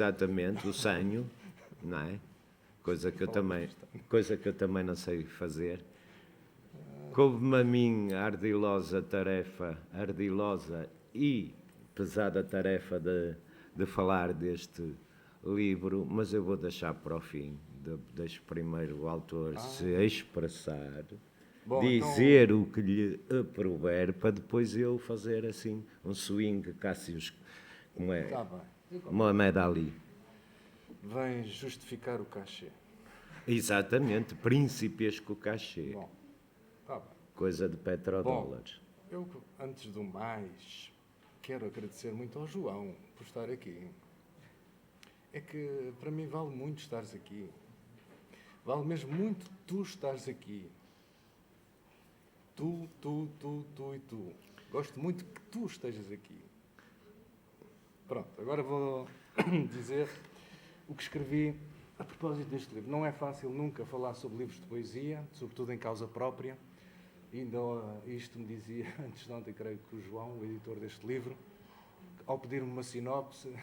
exatamente, o senho, não é? Coisa que eu também não sei fazer. Coube-me a mim a ardilosa e pesada tarefa de falar deste livro, mas eu vou deixar para o fim. Deixo primeiro o autor se expressar, dizer então o que lhe aprover, para depois eu fazer assim um swing Cássius, como é Mohamed Ali. Vem justificar o cachê. Exatamente, principesco cachê. Bom, tá bem. Coisa de petrodólares. Eu, antes do mais, quero agradecer muito ao João por estar aqui. É que para mim vale muito estares aqui. Vale mesmo muito tu estares aqui. Tu e tu. Gosto muito que tu estejas aqui. Pronto, agora vou dizer o que escrevi a propósito deste livro. Não é fácil nunca falar sobre livros de poesia, sobretudo em causa própria. Ainda isto me dizia, antes de ontem, creio que o João, o editor deste livro, ao pedir-me uma sinopse,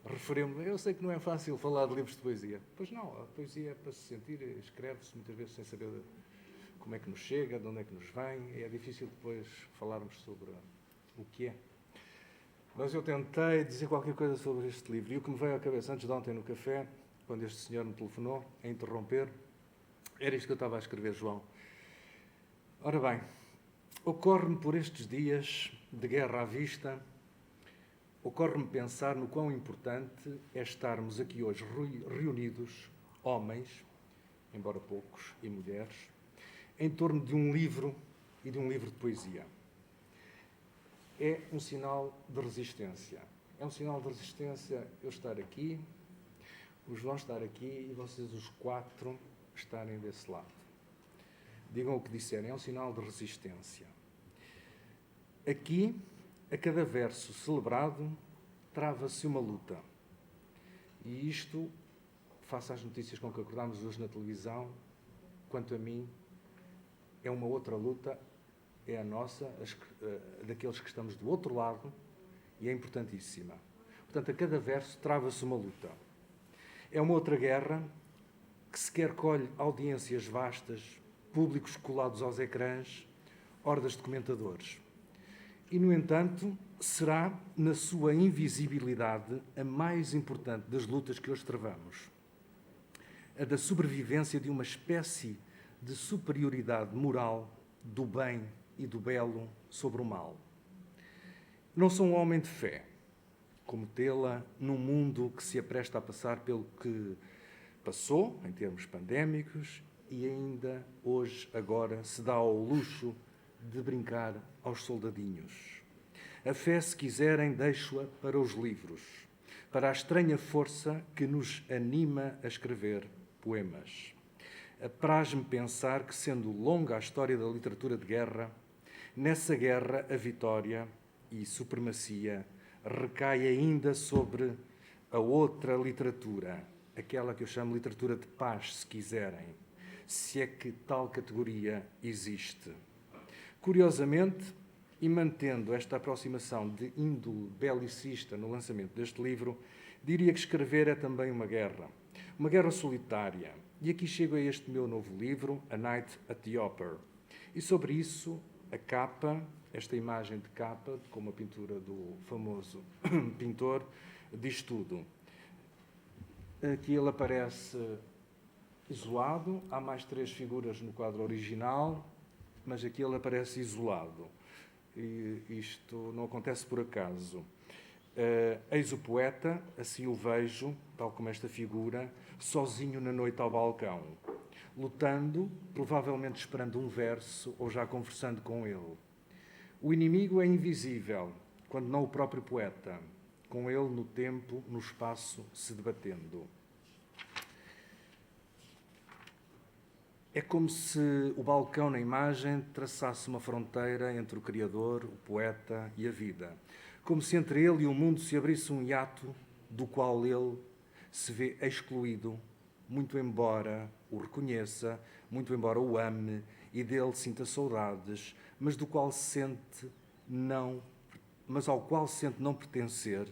referiu-me, eu sei que não é fácil falar de livros de poesia. Pois não, a poesia é para se sentir, escreve-se muitas vezes sem saber como é que nos chega, de onde é que nos vem, é difícil depois falarmos sobre o que é. Mas eu tentei dizer qualquer coisa sobre este livro, e o que me veio à cabeça antes de ontem no café, quando este senhor me telefonou a interromper, era isto que eu estava a escrever, João. Ora bem, ocorre-me por estes dias de guerra à vista, ocorre-me pensar no quão importante é estarmos aqui hoje reunidos, homens, embora poucos, e mulheres, em torno de um livro e de um livro de poesia. É um sinal de resistência. É um sinal de resistência eu estar aqui, o João estar aqui e vocês os quatro estarem desse lado. Digam o que disserem, é um sinal de resistência. Aqui, a cada verso celebrado, trava-se uma luta. E isto, face às notícias com que acordámos hoje na televisão, quanto a mim, é uma outra luta, é a nossa, daqueles que estamos do outro lado, e é importantíssima. Portanto, a cada verso trava-se uma luta. É uma outra guerra que sequer colhe audiências vastas, públicos colados aos ecrãs, hordas de comentadores. E, no entanto, será, na sua invisibilidade, a mais importante das lutas que hoje travamos. A da sobrevivência de uma espécie de superioridade moral do bem e do belo sobre o mal. Não sou um homem de fé, como tê-la num mundo que se apresta a passar pelo que passou, em termos pandémicos, e ainda hoje, agora, se dá ao luxo de brincar aos soldadinhos. A fé, se quiserem, deixo-a para os livros, para a estranha força que nos anima a escrever poemas. Apraz-me pensar que, sendo longa a história da literatura de guerra, nessa guerra a vitória e supremacia recai ainda sobre a outra literatura, aquela que eu chamo literatura de paz, se quiserem, se é que tal categoria existe. Curiosamente, e mantendo esta aproximação de índole belicista no lançamento deste livro, diria que escrever é também uma guerra solitária. E aqui chego a este meu novo livro, A Night at the Opera. E sobre isso, a capa, esta imagem de capa, com uma pintura do famoso pintor, diz tudo. Aqui ele aparece isolado, há mais 3 figuras no quadro original, mas aqui ele aparece isolado. E isto não acontece por acaso. Eis o poeta, assim o vejo, tal como esta figura, sozinho na noite ao balcão, lutando, provavelmente esperando um verso ou já conversando com ele. O inimigo é invisível, quando não o próprio poeta, com ele no tempo, no espaço, se debatendo. É como se o balcão na imagem traçasse uma fronteira entre o Criador, o poeta e a vida. Como se entre ele e o mundo se abrisse um hiato do qual ele se vê excluído, muito embora o reconheça, muito embora o ame e dele sinta saudades, mas ao qual sente não pertencer,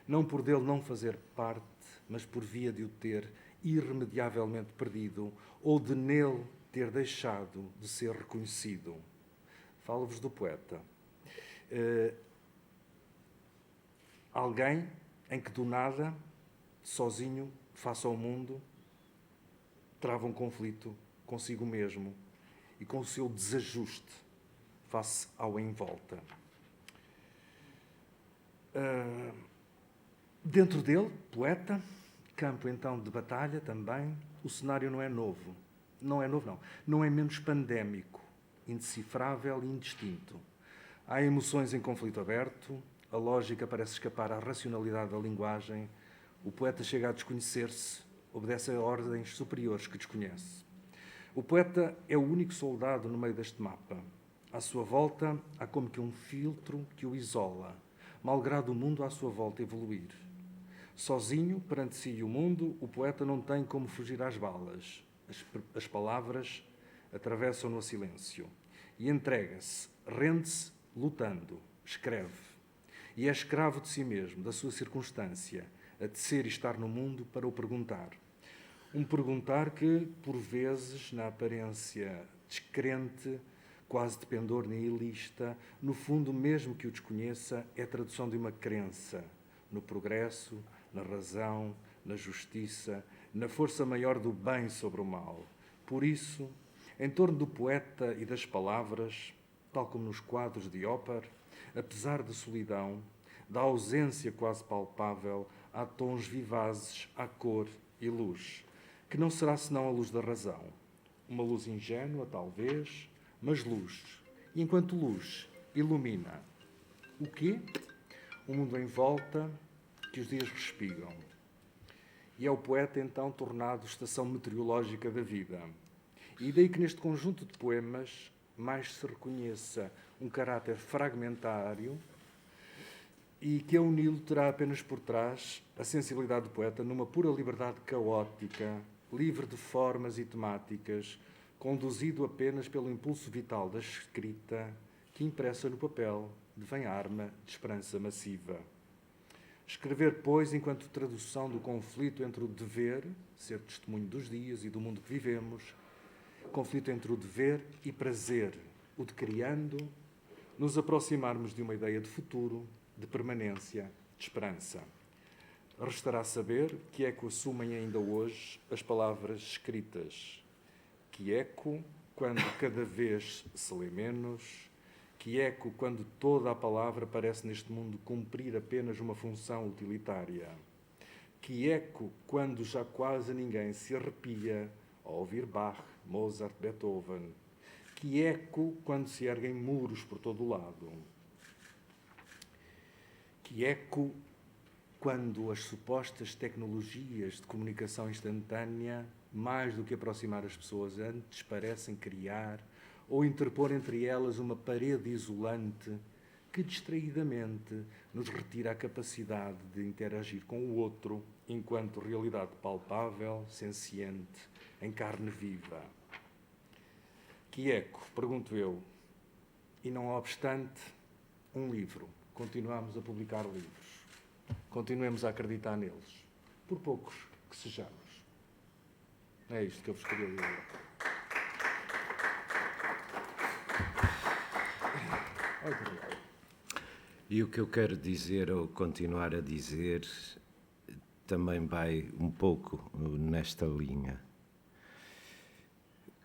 não por dele não fazer parte mas por via de o ter irremediavelmente perdido ou de nele ter deixado de ser reconhecido. Falo-vos do poeta. Alguém em que do nada, sozinho, face ao mundo, trava um conflito consigo mesmo e com o seu desajuste face ao em volta. Dentro dele, poeta, campo então de batalha também, o cenário não é novo. Não é novo, não. Não é menos pandémico, indecifrável e indistinto. Há emoções em conflito aberto, a lógica parece escapar à racionalidade da linguagem, o poeta chega a desconhecer-se, obedece a ordens superiores que desconhece. O poeta é o único soldado no meio deste mapa. À sua volta, há como que um filtro que o isola, malgrado o mundo à sua volta evoluir. Sozinho, perante si e o mundo, o poeta não tem como fugir às balas. As palavras atravessam-no a silêncio. E entrega-se, rende-se, lutando, escreve. E é escravo de si mesmo, da sua circunstância, a tecer e estar no mundo para o perguntar. Um perguntar que, por vezes, na aparência descrente, quase de pendor nihilista, no fundo, mesmo que o desconheça, é a tradução de uma crença no progresso, na razão, na justiça, na força maior do bem sobre o mal. Por isso, em torno do poeta e das palavras, tal como nos quadros de Hopper, apesar da solidão, da ausência quase palpável, há tons vivazes, há cor e luz, que não será senão a luz da razão. Uma luz ingênua, talvez, mas luz. E enquanto luz ilumina o quê? O mundo em volta que os dias respigam. E é o poeta, então, tornado estação meteorológica da vida. E daí que neste conjunto de poemas mais se reconheça um caráter fragmentário e que a uni-lo terá apenas por trás a sensibilidade do poeta numa pura liberdade caótica, livre de formas e temáticas, conduzido apenas pelo impulso vital da escrita que impressa no papel devém arma de esperança massiva. Escrever, pois, enquanto tradução do conflito entre o dever, ser testemunho dos dias e do mundo que vivemos, conflito entre o dever e prazer, o de criando, nos aproximarmos de uma ideia de futuro, de permanência, de esperança. Restará saber que eco assumem ainda hoje as palavras escritas. Que eco quando cada vez se lê menos, que eco quando toda a palavra parece neste mundo cumprir apenas uma função utilitária. Que eco quando já quase ninguém se arrepia ao ouvir Bach, Mozart, Beethoven. Que eco quando se erguem muros por todo o lado. Que eco quando as supostas tecnologias de comunicação instantânea, mais do que aproximar as pessoas antes, parecem criar ou interpor entre elas uma parede isolante que, distraidamente, nos retira a capacidade de interagir com o outro enquanto realidade palpável, senciente, em carne viva. Que eco, pergunto eu, e não obstante, um livro. Continuamos a publicar livros. Continuemos a acreditar neles, por poucos que sejamos. É isto que eu vos queria dizer. E o que eu quero dizer, ou continuar a dizer, também vai um pouco nesta linha.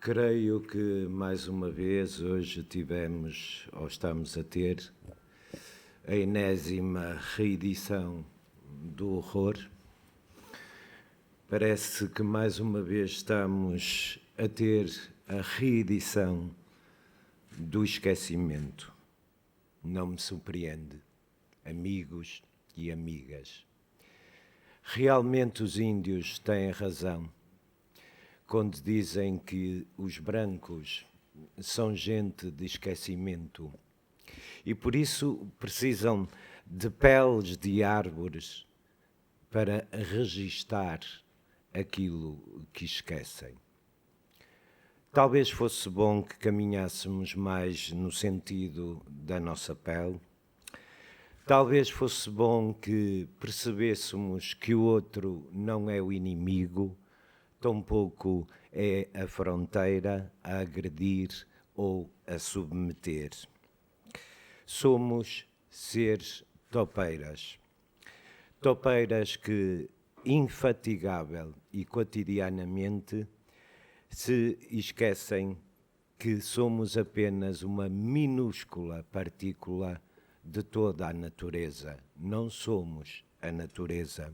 Creio que, mais uma vez, hoje tivemos, ou estamos a ter, a enésima reedição do horror. Parece que, mais uma vez, estamos a ter a reedição do esquecimento. Não me surpreende, amigos e amigas. Realmente os índios têm razão quando dizem que os brancos são gente de esquecimento e por isso precisam de peles de árvores para registar aquilo que esquecem. Talvez fosse bom que caminhássemos mais no sentido da nossa pele, Talvez fosse bom que percebêssemos que o outro não é o inimigo, tampouco é a fronteira a agredir ou a submeter. Somos seres topeiras. Topeiras que, infatigável e cotidianamente, se esquecem que somos apenas uma minúscula partícula de toda a natureza. Não somos a natureza.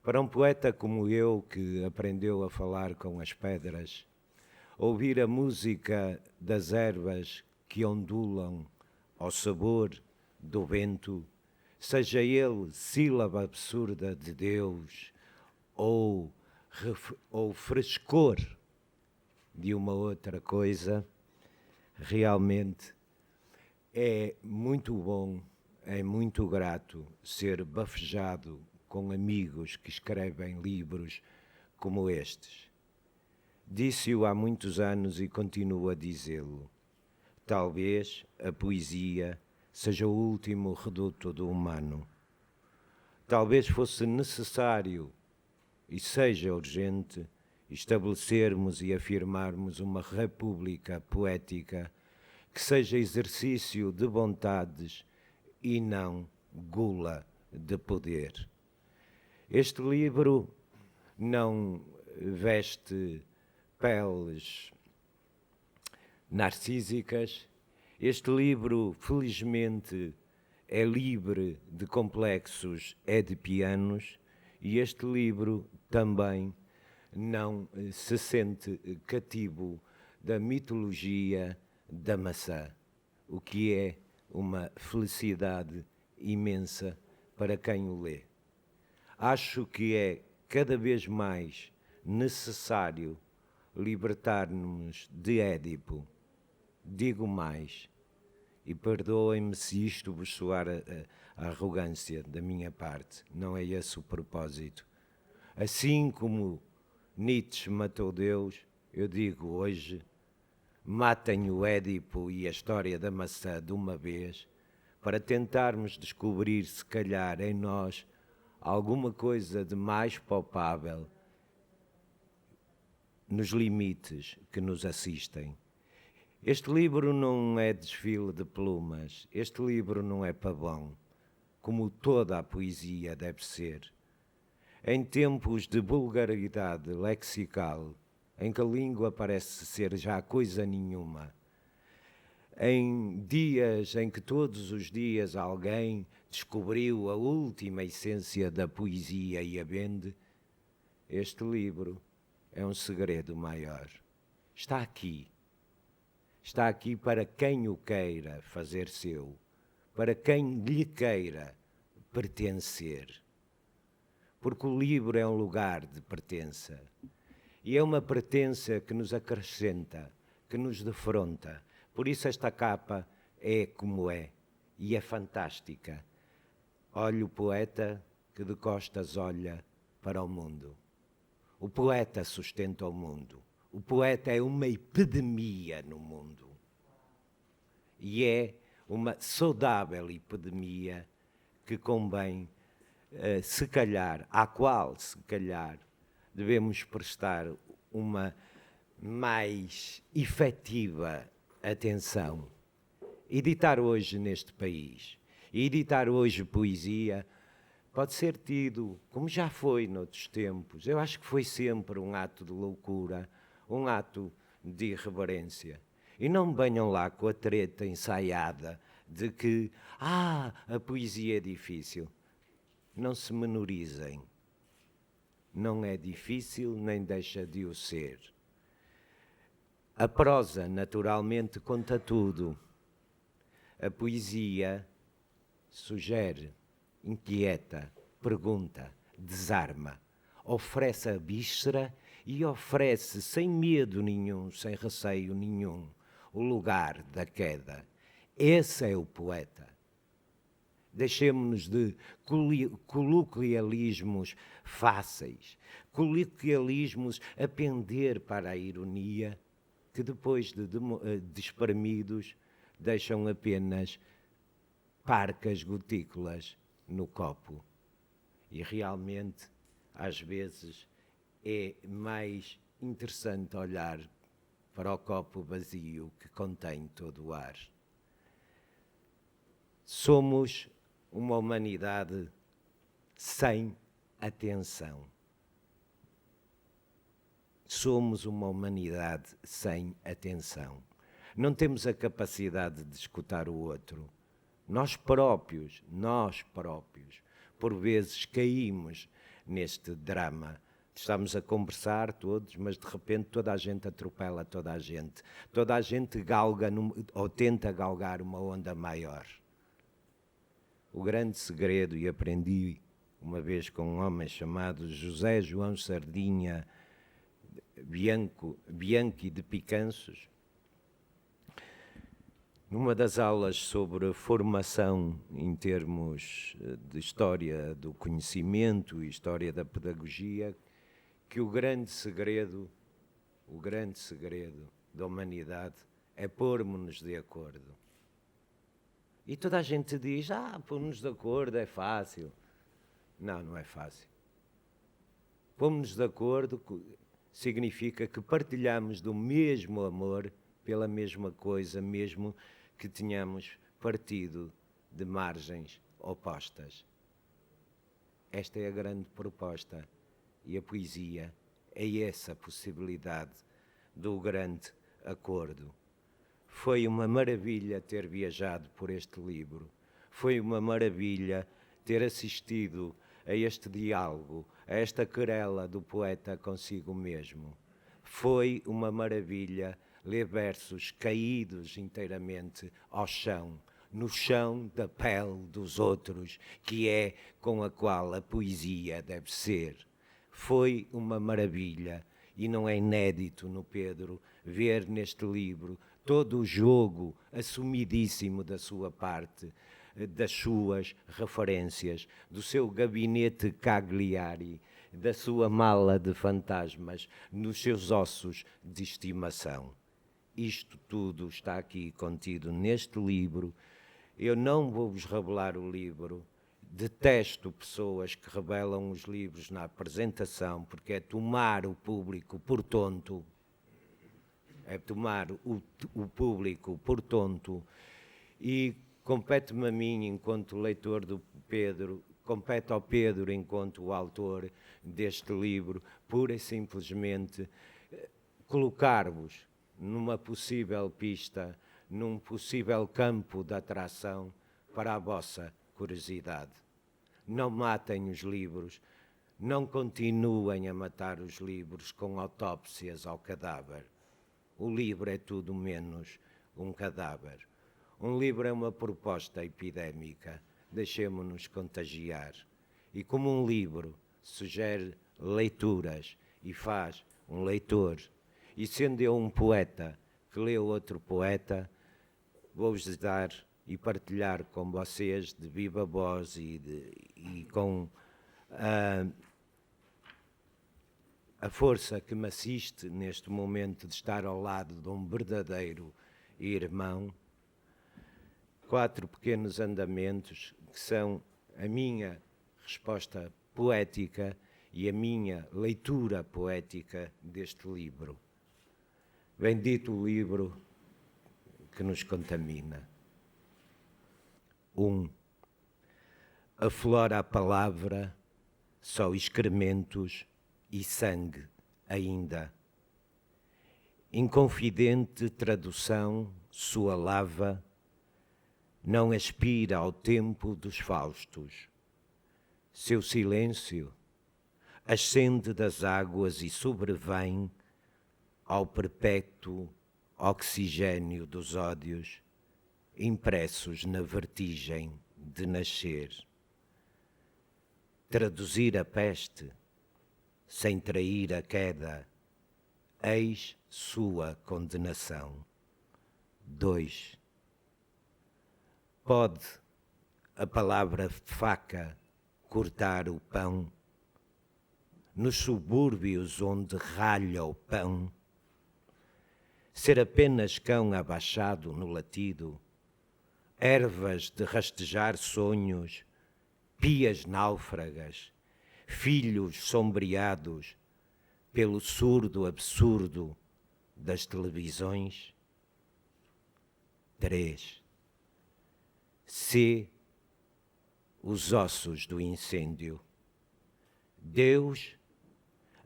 Para um poeta como eu, que aprendeu a falar com as pedras, ouvir a música das ervas que ondulam ao sabor do vento, seja ele sílaba absurda de Deus ou frescor de uma outra coisa, realmente é muito bom, é muito grato ser bafejado com amigos que escrevem livros como estes. Disse-o há muitos anos e continuo a dizê-lo. Talvez a poesia seja o último reduto do humano. Talvez fosse necessário e seja urgente estabelecermos e afirmarmos uma república poética que seja exercício de vontades e não gula de poder. Este livro não veste peles narcísicas. Este livro, felizmente, é livre de complexos edipianos e este livro também não se sente cativo da mitologia da maçã, o que é uma felicidade imensa para quem o lê. Acho que é cada vez mais necessário libertar-nos de Édipo. Digo mais, e perdoem-me se isto vos soar a arrogância da minha parte, não é esse o propósito. Assim como Nietzsche matou Deus, eu digo hoje, matem o Édipo e a história da maçã de uma vez, para tentarmos descobrir, se calhar, em nós, alguma coisa de mais palpável nos limites que nos assistem. Este livro não é desfile de plumas, este livro não é pavão, como toda a poesia deve ser. Em tempos de vulgaridade lexical, em que a língua parece ser já coisa nenhuma, em dias em que todos os dias alguém descobriu a última essência da poesia e a vende, este livro é um segredo maior. Está aqui. Está aqui para quem o queira fazer seu, para quem lhe queira pertencer. Porque o livro é um lugar de pertença. E é uma pertença que nos acrescenta, que nos defronta. Por isso esta capa é como é, e é fantástica. Olha o poeta que de costas olha para o mundo. O poeta sustenta o mundo. O poeta é uma epidemia no mundo. E é uma saudável epidemia que convém, se calhar, à qual, se calhar, devemos prestar uma mais efetiva atenção. Editar hoje neste país, editar hoje poesia, pode ser tido, como já foi noutros tempos, eu acho que foi sempre um ato de loucura, um ato de irreverência. E não venham lá com a treta ensaiada de que, a poesia é difícil. Não se menorizem. Não é difícil, nem deixa de o ser. A prosa, naturalmente, conta tudo. A poesia sugere, inquieta, pergunta, desarma, oferece a víscera e oferece sem medo nenhum, sem receio nenhum, o lugar da queda. Esse é o poeta. Deixemo-nos de coloquialismos fáceis, coloquialismos a pender para a ironia, que depois de espremidos deixam apenas parcas gotículas no copo. E realmente, às vezes, é mais interessante olhar para o copo vazio que contém todo o ar. Somos uma humanidade sem atenção. Somos uma humanidade sem atenção. Não temos a capacidade de escutar o outro. Nós próprios, por vezes caímos neste drama. Estamos a conversar todos, mas de repente toda a gente atropela toda a gente. Toda a gente galga ou tenta galgar uma onda maior. O grande segredo, e aprendi uma vez com um homem chamado José João Sardinha Bianchi de Picanços, numa das aulas sobre formação em termos de história do conhecimento e história da pedagogia, que o grande segredo da humanidade é pormos-nos de acordo. E toda a gente diz, pôr-nos de acordo é fácil. Não, não é fácil. Pôr-nos de acordo significa que partilhamos do mesmo amor pela mesma coisa, mesmo que tenhamos partido de margens opostas. Esta é a grande proposta e a poesia é essa possibilidade do grande acordo. Foi uma maravilha ter viajado por este livro, foi uma maravilha ter assistido a este diálogo, a esta querela do poeta consigo mesmo. Foi uma maravilha ler versos caídos inteiramente ao chão, no chão da pele dos outros, que é com a qual a poesia deve ser. Foi uma maravilha, e não é inédito no Pedro, ver neste livro todo o jogo assumidíssimo da sua parte, das suas referências, do seu gabinete Cagliari, da sua mala de fantasmas, nos seus ossos de estimação. Isto tudo está aqui contido neste livro. Eu não vou-vos revelar o livro. Detesto pessoas que revelam os livros na apresentação, porque é tomar o público por tonto. É tomar o público por tonto. E compete-me a mim, enquanto leitor do Pedro, compete ao Pedro, enquanto o autor deste livro, pura e simplesmente colocar-vos numa possível pista, num possível campo de atração para a vossa curiosidade. Não matem os livros, não continuem a matar os livros com autópsias ao cadáver. O livro é tudo menos um cadáver. Um livro é uma proposta epidémica, deixemo-nos contagiar. E como um livro sugere leituras e faz um leitor, e sendo eu um poeta que leu outro poeta, vou-vos dar e partilhar com vocês de viva voz e com a força que me assiste neste momento de estar ao lado de um verdadeiro irmão, 4 pequenos andamentos que são a minha resposta poética e a minha leitura poética deste livro. Bendito o livro que nos contamina. 1. Aflora a palavra, só excrementos e sangue ainda. Inconfidente tradução, sua lava, não aspira ao tempo dos Faustos. Seu silêncio ascende das águas e sobrevém ao perpétuo oxigênio dos ódios, impressos na vertigem de nascer. Traduzir a peste, sem trair a queda, eis sua condenação. 2. Pode a palavra faca cortar o pão? Nos subúrbios onde ralha o pão, ser apenas cão abaixado no latido, ervas de rastejar sonhos, pias náufragas, filhos sombreados pelo surdo absurdo das televisões. 3. C. Os ossos do incêndio. Deus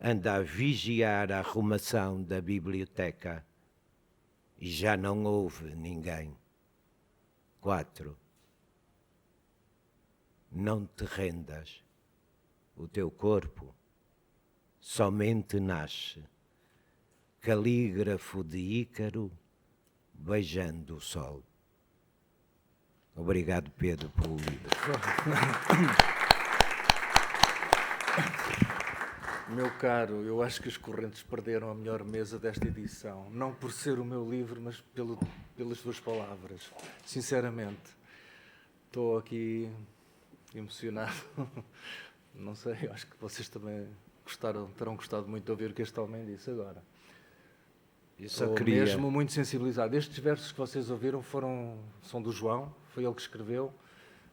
anda a vigiar a arrumação da biblioteca e já não houve ninguém. 4. Não te rendas. O teu corpo somente nasce, calígrafo de Ícaro, beijando o sol. Obrigado, Pedro, pelo livro. Meu caro, eu acho que os correntes perderam a melhor mesa desta edição. Não por ser o meu livro, mas pelas tuas palavras. Sinceramente, estou aqui emocionado. Não sei, eu acho que vocês também terão gostado muito de ouvir o que este homem disse agora. Estou mesmo muito sensibilizado. Estes versos que vocês ouviram são do João, foi ele que escreveu.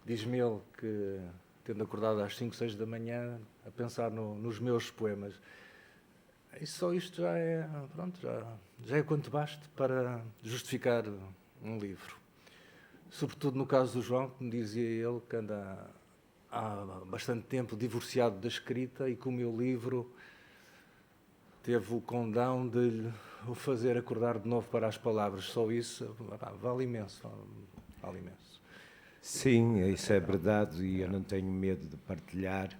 Diz-me ele que, tendo acordado às 5, 6 da manhã, a pensar nos meus poemas. E só isto já é, pronto, já é quanto baste para justificar um livro. Sobretudo no caso do João, que me dizia ele que anda há bastante tempo divorciado da escrita e que o meu livro teve o condão de o fazer acordar de novo para as palavras. Só isso vale imenso. Vale imenso. Sim, isso é verdade e eu não tenho medo de partilhar.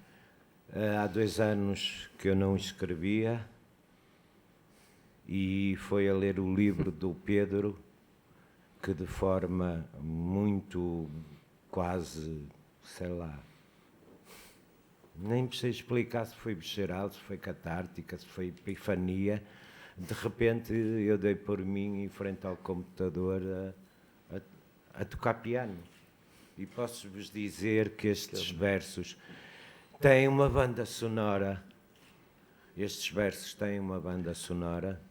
Há 2 anos que eu não escrevia e foi a ler o livro do Pedro que de forma muito quase, sei lá, nem sei explicar se foi visceral, se foi catártica, se foi epifania. De repente eu dei por mim em frente ao computador a tocar piano. E posso-vos dizer que estes versos têm uma banda sonora. Estes versos têm uma banda sonora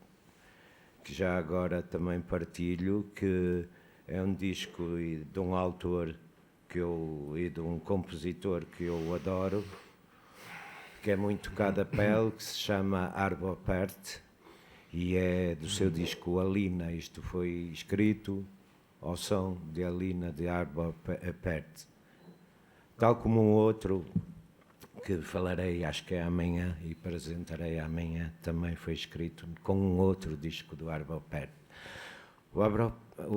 que já agora também partilho, que é um disco de um autor e de um compositor que eu adoro, que é muito tocado a pele, que se chama Arvo Pärt, e é do seu disco Alina. Isto foi escrito ao som de Alina de Arvo Pärt. Tal como um outro que falarei, acho que é amanhã, e apresentarei amanhã, também foi escrito com um outro disco do Arvo Pärt. O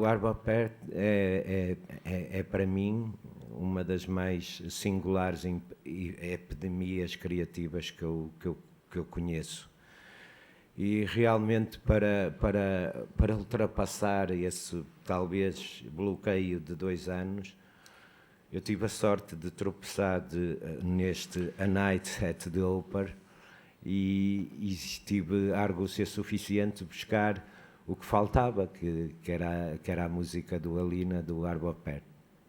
Arvo Pärt é para mim uma das mais singulares epidemias criativas que eu conheço. E realmente para ultrapassar esse talvez bloqueio de 2 anos, eu tive a sorte de tropeçar neste A Night at the Opera e tive a argúcia suficiente de buscar o que faltava, que era a música do Alina, do Arvo Pärt.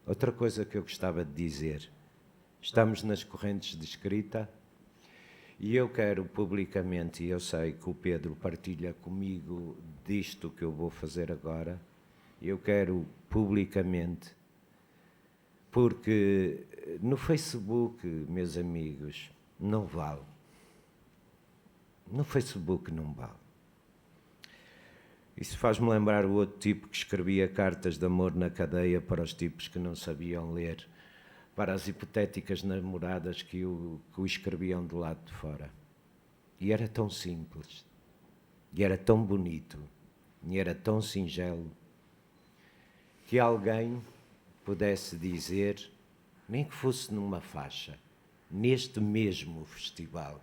Outra coisa que eu gostava de dizer, estamos nas correntes de escrita e eu quero publicamente, e eu sei que o Pedro partilha comigo disto que eu vou fazer agora, eu quero publicamente, porque no Facebook, meus amigos, não vale. No Facebook não vale. Isso faz-me lembrar o outro tipo que escrevia cartas de amor na cadeia para os tipos que não sabiam ler, para as hipotéticas namoradas que o escreviam do lado de fora. E era tão simples, e era tão bonito, e era tão singelo, que alguém pudesse dizer, nem que fosse numa faixa, neste mesmo festival,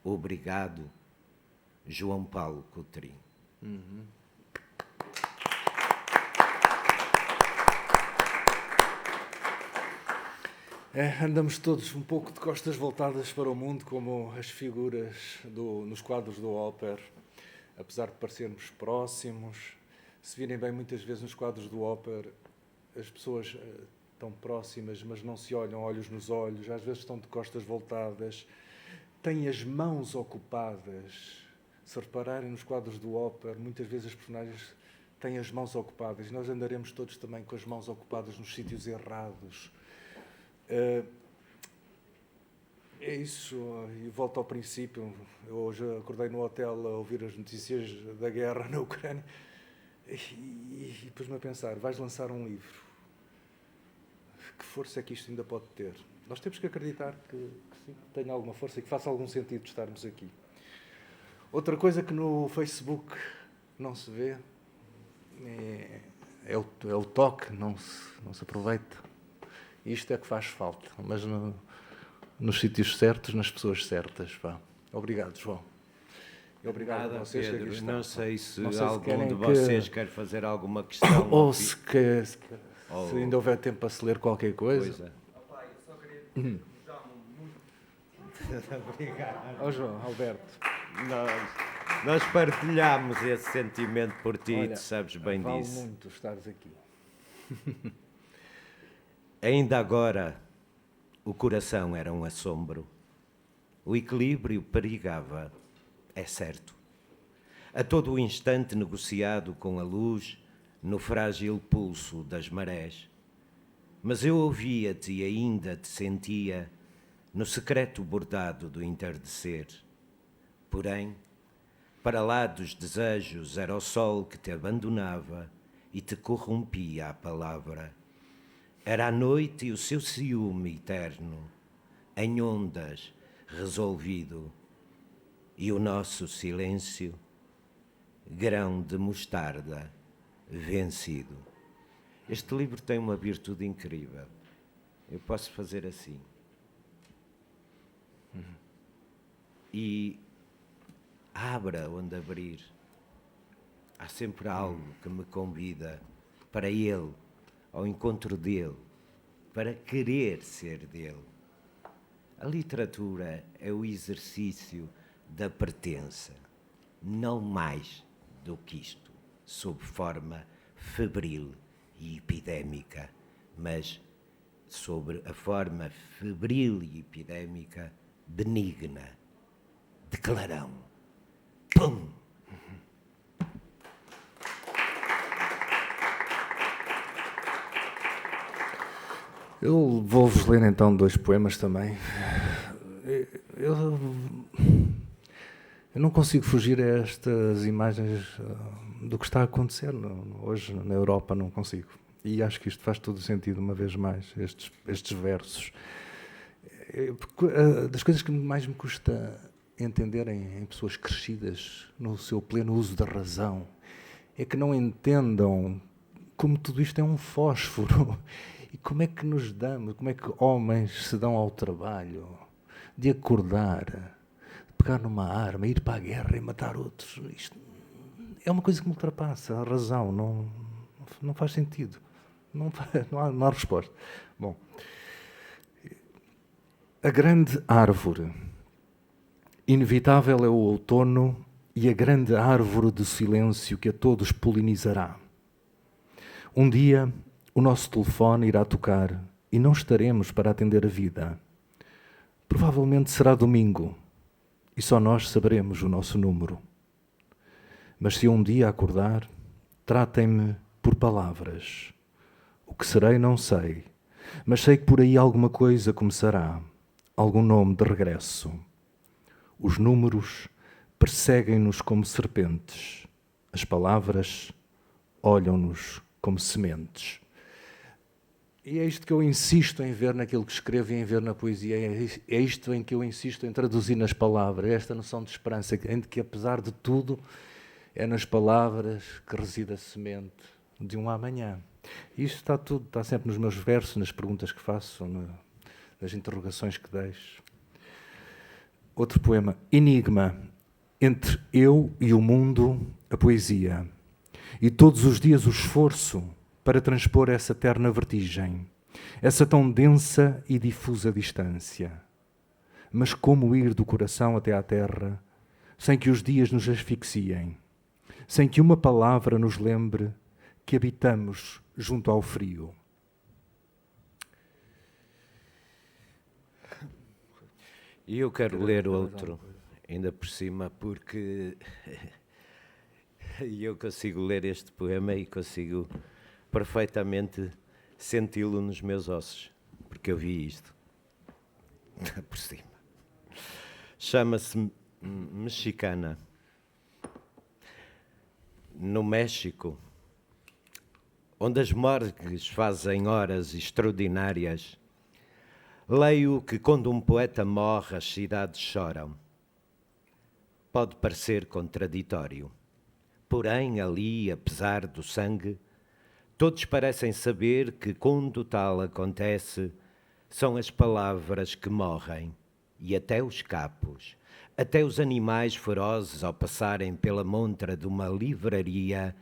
obrigado, João Paulo Coutrinho. Andamos todos um pouco de costas voltadas para o mundo, como as figuras nos quadros do Hopper, apesar de parecermos próximos. Se virem bem, muitas vezes nos quadros do Hopper, as pessoas estão próximas, mas não se olham olhos nos olhos, às vezes estão de costas voltadas, têm as mãos ocupadas. Se repararem nos quadros do Hopper, muitas vezes as personagens tem as mãos ocupadas. Nós andaremos todos também com as mãos ocupadas nos sítios errados. É isso, e volto ao princípio. Eu hoje acordei no hotel a ouvir as notícias da guerra na Ucrânia e pus-me a pensar, vais lançar um livro. Que força é que isto ainda pode ter? Nós temos que acreditar que sim, que tenha alguma força e que faça algum sentido de estarmos aqui. Outra coisa que no Facebook não se vê é o toque, não se aproveita. Isto é que faz falta, mas nos sítios certos, nas pessoas certas. Pá. Obrigado, João. E obrigado a vocês. Pedro, não sei se não sei algum de vocês quer fazer alguma questão. Ou se ainda houver tempo para se ler qualquer coisa. Coisa. Opa, eu só queria dizer que nos amam muito. Obrigado. João, Alberto. Nós partilhamos esse sentimento por ti, Olha, tu sabes bem vale disso. muito estares aqui. Ainda agora, o coração era um assombro. O equilíbrio perigava, é certo. A todo o instante negociado com a luz no frágil pulso das marés. Mas eu ouvia-te e ainda te sentia no secreto bordado do entardecer. Porém, para lá dos desejos era o sol que te abandonava e te corrompia a palavra. Era a noite e o seu ciúme eterno, em ondas, resolvido, e o nosso silêncio, grão de mostarda, vencido. Este livro tem uma virtude incrível. Eu posso fazer assim. E abra onde abrir. Há sempre algo que me convida para ele, ao encontro dele, para querer ser dele. A literatura é o exercício da pertença, não mais do que isto, sob forma febril e epidémica, mas sobre a forma febril e epidémica benigna, de clarão. Pum! Eu vou-vos ler então 2 poemas também. Eu não consigo fugir a estas imagens do que está a acontecer hoje na Europa, não consigo. E acho que isto faz todo o sentido, uma vez mais, estes versos. Das coisas que mais me custa entender em pessoas crescidas no seu pleno uso da razão é que não entendam como tudo isto é um fósforo. E como é que nos damos, como é que homens se dão ao trabalho de acordar, de pegar numa arma, ir para a guerra e matar outros? Isto é uma coisa que me ultrapassa a razão, não faz sentido. Não há resposta. Bom, a grande árvore. Inevitável é o outono e a grande árvore de silêncio que a todos polinizará. Um dia, o nosso telefone irá tocar e não estaremos para atender a vida. Provavelmente será domingo e só nós saberemos o nosso número. Mas se um dia acordar, tratem-me por palavras. O que serei não sei, mas sei que por aí alguma coisa começará, algum nome de regresso. Os números perseguem-nos como serpentes, as palavras olham-nos como sementes. E é isto que eu insisto em ver naquilo que escrevo e em ver na poesia, é isto em que eu insisto em traduzir nas palavras, esta noção de esperança, em que apesar de tudo, é nas palavras que reside a semente de um amanhã. Isto está sempre nos meus versos, nas perguntas que faço, nas interrogações que deixo. Outro poema, Enigma, entre eu e o mundo, a poesia, e todos os dias o esforço para transpor essa terna vertigem, essa tão densa e difusa distância. Mas como ir do coração até à terra, sem que os dias nos asfixiem, sem que uma palavra nos lembre que habitamos junto ao frio? E eu quero ler outro, ainda por cima, porque E eu consigo ler este poema e consigo perfeitamente senti-lo nos meus ossos, porque eu vi isto por cima. Chama-se Mexicana. No México, onde as morgues fazem horas extraordinárias, leio que quando um poeta morre as cidades choram. Pode parecer contraditório. Porém, ali, apesar do sangue, todos parecem saber que quando tal acontece, são as palavras que morrem, e até os capos, até os animais ferozes ao passarem pela montra de uma livraria,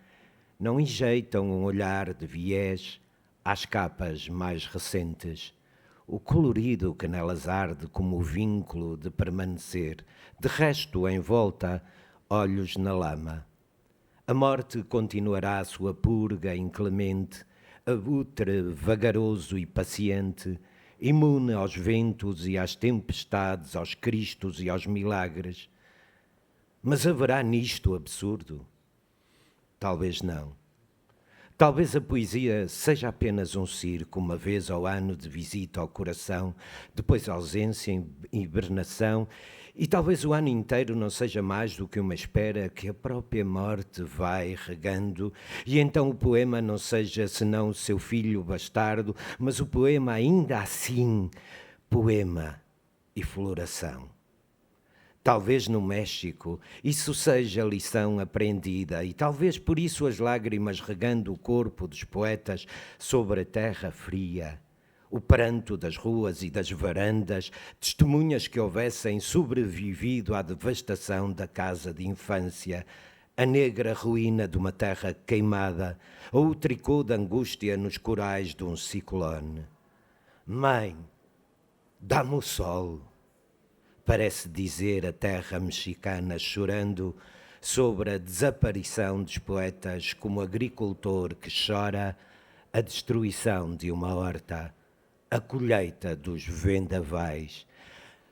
não enjeitam um olhar de viés às capas mais recentes, o colorido que nelas arde como o vínculo de permanecer, de resto em volta, olhos na lama. A morte continuará a sua purga inclemente, abutre vagaroso e paciente, imune aos ventos e às tempestades, aos cristos e aos milagres. Mas haverá nisto absurdo? Talvez não. Talvez a poesia seja apenas um circo, uma vez ao ano de visita ao coração, depois ausência, hibernação, e talvez o ano inteiro não seja mais do que uma espera que a própria morte vai regando, e então o poema não seja senão o seu filho bastardo, mas o poema ainda assim, poema e floração. Talvez no México isso seja lição aprendida e talvez por isso as lágrimas regando o corpo dos poetas sobre a terra fria, o pranto das ruas e das varandas, testemunhas que houvessem sobrevivido à devastação da casa de infância, a negra ruína de uma terra queimada ou o tricô da angústia nos corais de um ciclone. Mãe, dá-me o sol. Parece dizer a terra mexicana chorando sobre a desaparição dos poetas como agricultor que chora a destruição de uma horta, a colheita dos vendavais.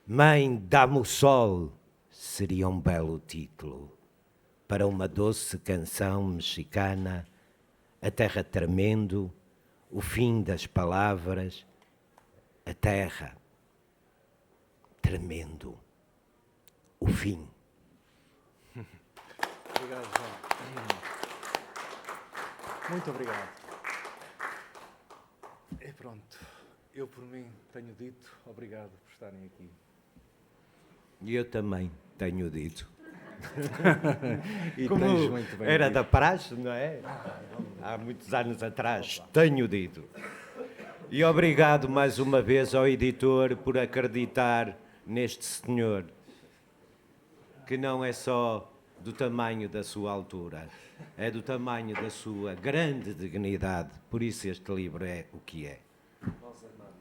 Mãe, dá-me o sol, seria um belo título para uma doce canção mexicana, a terra tremendo, o fim das palavras, a terra tremendo, o fim. Obrigado, João. Muito obrigado. E pronto, eu por mim tenho dito, obrigado por estarem aqui. E eu também tenho dito. E Como tens muito bem era dito. da praxe, não é? Há muitos anos atrás, tenho dito. E obrigado mais uma vez ao editor por acreditar neste senhor, que não é só do tamanho da sua altura, é do tamanho da sua grande dignidade. Por isso este livro é o que é. Nós amamos.